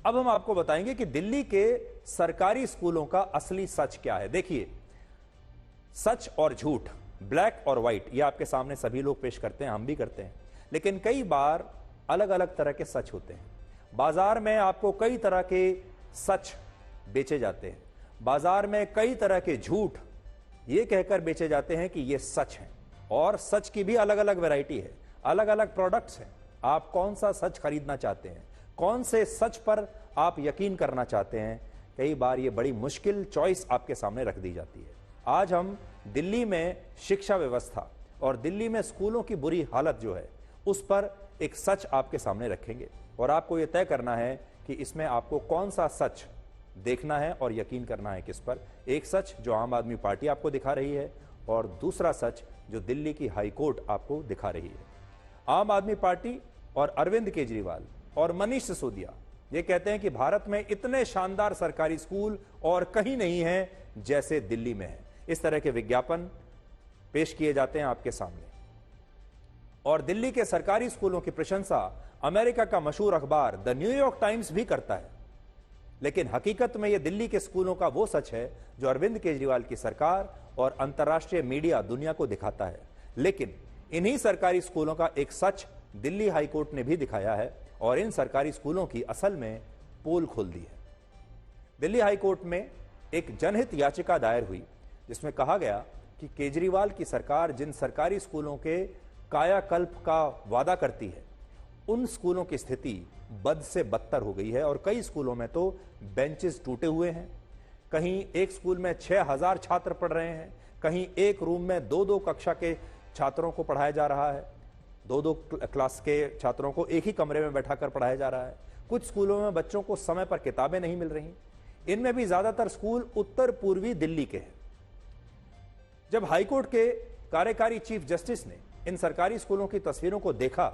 अब हम आपको बताएंगे कि दिल्ली के सरकारी स्कूलों का असली सच क्या है। देखिए, सच और झूठ, ब्लैक और व्हाइट, ये आपके सामने सभी लोग पेश करते हैं, हम भी करते हैं, लेकिन कई बार अलग अलग तरह के सच होते हैं। बाजार में आपको कई तरह के सच बेचे जाते हैं, बाजार में कई तरह के झूठ ये कहकर बेचे जाते हैं कि ये सच है, और सच की भी अलग अलग वैरायटी है, अलग अलग प्रोडक्ट्स हैं। आप कौन सा सच खरीदना चाहते हैं, कौन से सच पर आप यकीन करना चाहते हैं, कई बार ये बड़ी मुश्किल चॉइस आपके सामने रख दी जाती है। आज हम दिल्ली में शिक्षा व्यवस्था और दिल्ली में स्कूलों की बुरी हालत जो है उस पर एक सच आपके सामने रखेंगे, और आपको यह तय करना है कि इसमें आपको कौन सा सच देखना है और यकीन करना है किस पर। एक सच जो आम आदमी पार्टी आपको दिखा रही है, और दूसरा सच जो दिल्ली की हाईकोर्ट आपको दिखा रही है। आम आदमी पार्टी और अरविंद केजरीवाल और मनीष सिसोदिया ये कहते हैं कि भारत में इतने शानदार सरकारी स्कूल और कहीं नहीं हैं जैसे दिल्ली में है। इस तरह के विज्ञापन पेश किए जाते हैं आपके सामने, और दिल्ली के सरकारी स्कूलों की प्रशंसा अमेरिका का मशहूर अखबार द न्यूयॉर्क टाइम्स भी करता है। लेकिन हकीकत में यह दिल्ली के स्कूलों का वो सच है जो अरविंद केजरीवाल की सरकार और अंतर्राष्ट्रीय मीडिया दुनिया को दिखाता है। लेकिन इन्हीं सरकारी स्कूलों का एक सच दिल्ली हाईकोर्ट ने भी दिखाया है, और इन सरकारी स्कूलों की असल में पोल खोल दी है। दिल्ली हाईकोर्ट में एक जनहित याचिका दायर हुई जिसमें कहा गया कि केजरीवाल की सरकार जिन सरकारी स्कूलों के कायाकल्प का वादा करती है उन स्कूलों की स्थिति बद से बदतर हो गई है, और कई स्कूलों में तो बेंचेस टूटे हुए हैं। कहीं एक स्कूल में 6000 छात्र पढ़ रहे हैं, कहीं एक रूम में 2-2 कक्षा के छात्रों को पढ़ाया जा रहा है, 2-2 क्लास के छात्रों को एक ही कमरे में बैठाकर पढ़ाया जा रहा है। कुछ स्कूलों में बच्चों को समय पर किताबें नहीं मिल रही। इनमें भी ज्यादातर स्कूल उत्तर पूर्वी दिल्ली के हैं। जब हाईकोर्ट के कार्यकारी चीफ जस्टिस ने इन सरकारी स्कूलों की तस्वीरों को देखा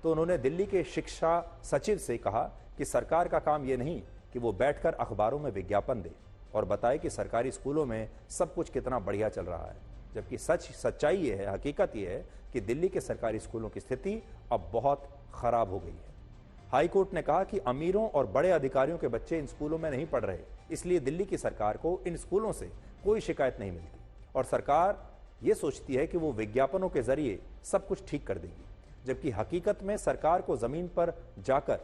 तो उन्होंने दिल्ली के शिक्षा सचिव से कहा कि सरकार का काम यह नहीं कि वो बैठकर अखबारों में विज्ञापन दे और बताए कि सरकारी स्कूलों में सब कुछ कितना बढ़िया चल रहा है, जबकि सच्चाई ये है, हकीकत ये है कि दिल्ली के सरकारी स्कूलों की स्थिति अब बहुत खराब हो गई है। हाईकोर्ट ने कहा कि अमीरों और बड़े अधिकारियों के बच्चे इन स्कूलों में नहीं पढ़ रहे, इसलिए दिल्ली की सरकार को इन स्कूलों से कोई शिकायत नहीं मिलती, और सरकार ये सोचती है कि वो विज्ञापनों के जरिए सब कुछ ठीक कर देगी, जबकि हकीकत में सरकार को जमीन पर जाकर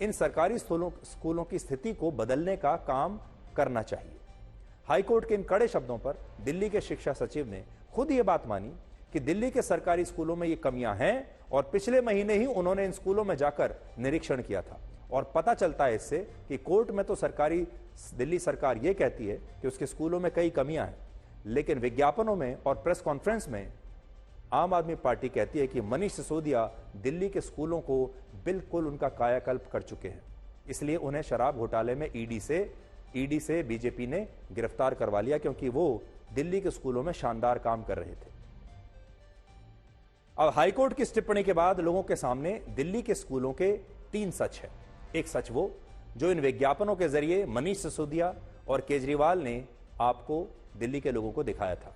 इन सरकारी स्कूलों की स्थिति को बदलने का काम करना चाहिए। हाईकोर्ट के इन कड़े शब्दों पर दिल्ली के शिक्षा सचिव ने खुद ये बात मानी कि दिल्ली के सरकारी स्कूलों में ये कमियां हैं, और पिछले महीने ही उन्होंने इन स्कूलों में जाकर निरीक्षण किया था, और पता चलता है इससे कि कोर्ट में तो दिल्ली सरकार ये कहती है कि उसके स्कूलों में कई कमियां हैं, लेकिन विज्ञापनों में और प्रेस कॉन्फ्रेंस में आम आदमी पार्टी कहती है कि मनीष सिसोदिया दिल्ली के स्कूलों को बिल्कुल उनका कायाकल्प कर चुके हैं, इसलिए उन्हें शराब घोटाले में ईडी से बीजेपी ने गिरफ्तार करवा लिया, क्योंकि वो दिल्ली के स्कूलों में शानदार काम कर रहे थे। अब हाईकोर्ट की टिप्पणी के बाद लोगों के सामने दिल्ली के स्कूलों के 3 सच है। एक सच वो जो इन विज्ञापनों के जरिए मनीष सिसोदिया और केजरीवाल ने आपको दिल्ली के लोगों को दिखाया था,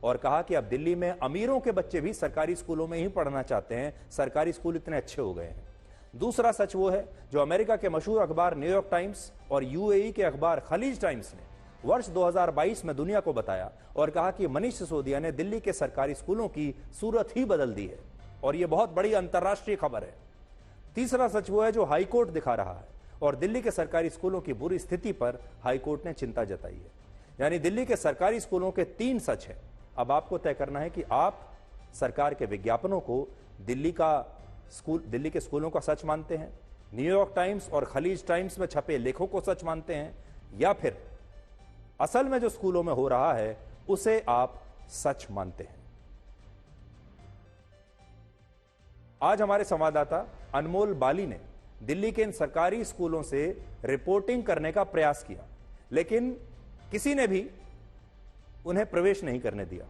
और कहा कि अब दिल्ली में अमीरों के बच्चे भी सरकारी स्कूलों में ही पढ़ना चाहते हैं, सरकारी स्कूल इतने अच्छे हो गए हैं। दूसरा सच वो है जो अमेरिका के मशहूर अखबार न्यूयॉर्क टाइम्स और यूएई के अखबार खलीज टाइम्स ने वर्ष 2022 में दुनिया को बताया, और कहा कि मनीष सिसोदिया ने दिल्ली के सरकारी स्कूलों की सूरत ही बदल दी है, और यह बहुत बड़ी अंतर्राष्ट्रीय खबर है। तीसरा सच वो है जो हाईकोर्ट दिखा रहा है, और दिल्ली के सरकारी स्कूलों की बुरी स्थिति पर हाईकोर्ट ने चिंता जताई है। यानी दिल्ली के सरकारी स्कूलों के 3 सच है। अब आपको तय करना है कि आप सरकार के विज्ञापनों को दिल्ली के स्कूलों का सच मानते हैं, न्यूयॉर्क टाइम्स और खलीज टाइम्स में छपे लेखों को सच मानते हैं, या फिर असल में जो स्कूलों में हो रहा है उसे आप सच मानते हैं। आज हमारे संवाददाता अनमोल बाली ने दिल्ली के इन सरकारी स्कूलों से रिपोर्टिंग करने का प्रयास किया, लेकिन किसी ने भी उन्हें प्रवेश नहीं करने दिया।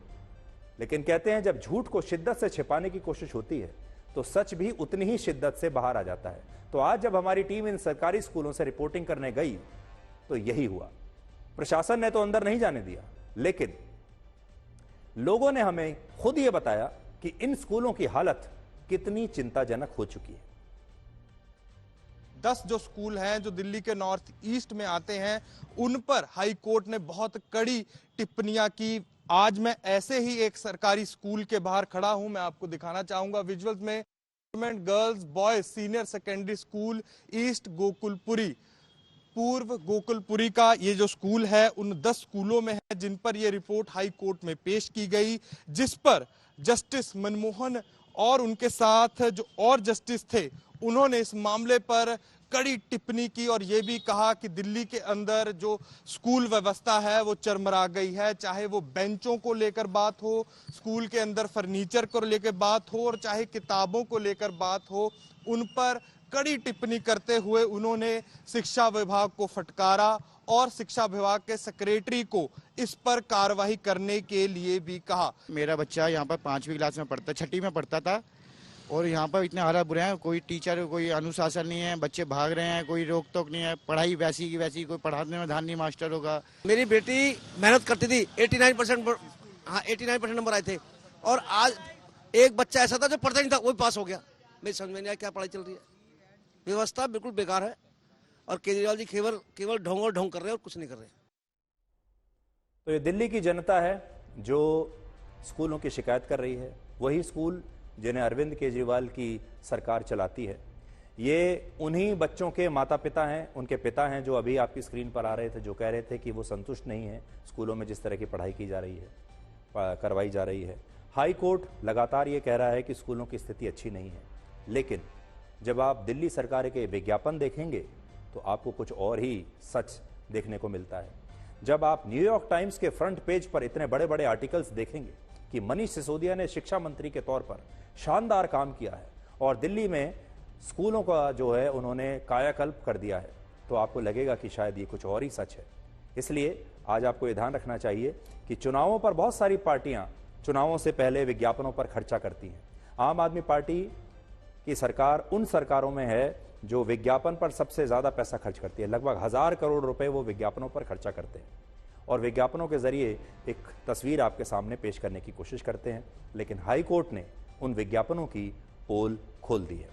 लेकिन कहते हैं जब झूठ को शिद्दत से छिपाने की कोशिश होती है तो सच भी उतनी ही शिद्दत से बाहर आ जाता है। तो आज जब हमारी टीम इन सरकारी स्कूलों से रिपोर्टिंग करने गई तो यही हुआ। प्रशासन ने तो अंदर नहीं जाने दिया, लेकिन लोगों ने हमें खुद यह बताया कि इन स्कूलों की हालत कितनी चिंताजनक हो चुकी है। 10 जो स्कूल हैं जो दिल्ली के नॉर्थ ईस्ट में आते हैं उन पर हाई कोर्ट ने बहुत कड़ी टिप्पणियां की। आज मैं ऐसे ही एक सरकारी स्कूल के बाहर खड़ा हूं, मैं आपको दिखाना चाहूंगा विजुअल्स में। Government girls boys senior secondary school east Gokulpuri, पूर्व गोकुलपुरी का ये जो स्कूल है उन 10 स्कूलों में है जिन पर ये रिपोर्ट हाई कोर्ट में पेश की गई, जिस पर जस्टिस मनमोहन और उनके साथ जो और जस्टिस थे उन्होंने इस मामले पर कड़ी टिप्पणी की और ये भी कहा कि दिल्ली के अंदर जो स्कूल व्यवस्था है वो चरमरा गई है। चाहे वो बेंचों को लेकर बात हो, स्कूल के अंदर फर्नीचर को लेकर बात हो और चाहे किताबों को लेकर बात हो, उन पर कड़ी टिप्पणी करते हुए उन्होंने शिक्षा विभाग को फटकारा और शिक्षा विभाग के सेक्रेटरी को इस पर कार्रवाई करने के लिए भी कहा। मेरा बच्चा यहाँ पर 5वीं क्लास में पढ़ता, 6ठी में पढ़ता था और यहाँ पर इतने हालात बुरे हैं, कोई टीचर कोई अनुशासन नहीं है, बच्चे भाग रहे हैं, कोई रोक टोक नहीं है, पढ़ाई वैसी की वैसी, कोई पढ़ाने में ध्यान नहीं मास्टर होगा। मेरी बेटी मेहनत करती थी, 89% नंबर आए थे और आज एक बच्चा ऐसा था जो पढ़ता नहीं था, वो पास हो गया। मेरी समझ में नहीं आया क्या पढ़ाई चल रही है। व्यवस्था बिल्कुल बेकार है और केजरीवाल जी केवल ढोंग और ढोंग कर रहे हैं और कुछ नहीं कर रहे। तो ये दिल्ली की जनता है जो स्कूलों की शिकायत कर रही है, वही स्कूल जिन्हें अरविंद केजरीवाल की सरकार चलाती है। ये उन्हीं बच्चों के माता पिता हैं, उनके पिता हैं जो अभी आपकी स्क्रीन पर आ रहे थे, जो कह रहे थे कि वो संतुष्ट नहीं है स्कूलों में जिस तरह की पढ़ाई की जा रही है, करवाई जा रही है। हाई कोर्ट लगातार ये कह रहा है कि स्कूलों की स्थिति अच्छी नहीं है, लेकिन जब आप दिल्ली सरकार के विज्ञापन देखेंगे तो आपको कुछ और ही सच देखने को मिलता है। जब आप न्यूयॉर्क टाइम्स के फ्रंट पेज पर इतने बड़े बड़े आर्टिकल्स देखेंगे कि मनीष सिसोदिया ने शिक्षा मंत्री के तौर पर शानदार काम किया है और दिल्ली में स्कूलों का जो है उन्होंने कायाकल्प कर दिया है, तो आपको लगेगा कि शायद ये कुछ और ही सच है। इसलिए आज आपको ये ध्यान रखना चाहिए कि चुनावों पर बहुत सारी पार्टियां चुनावों से पहले विज्ञापनों पर खर्चा करती हैं। आम आदमी पार्टी की सरकार उन सरकारों में है जो विज्ञापन पर सबसे ज्यादा पैसा खर्च करती है। लगभग 1000 करोड़ रुपए वो विज्ञापनों पर खर्चा करते हैं और विज्ञापनों के जरिए एक तस्वीर आपके सामने पेश करने की कोशिश करते हैं, लेकिन हाई कोर्ट ने उन विज्ञापनों की पोल खोल दी है।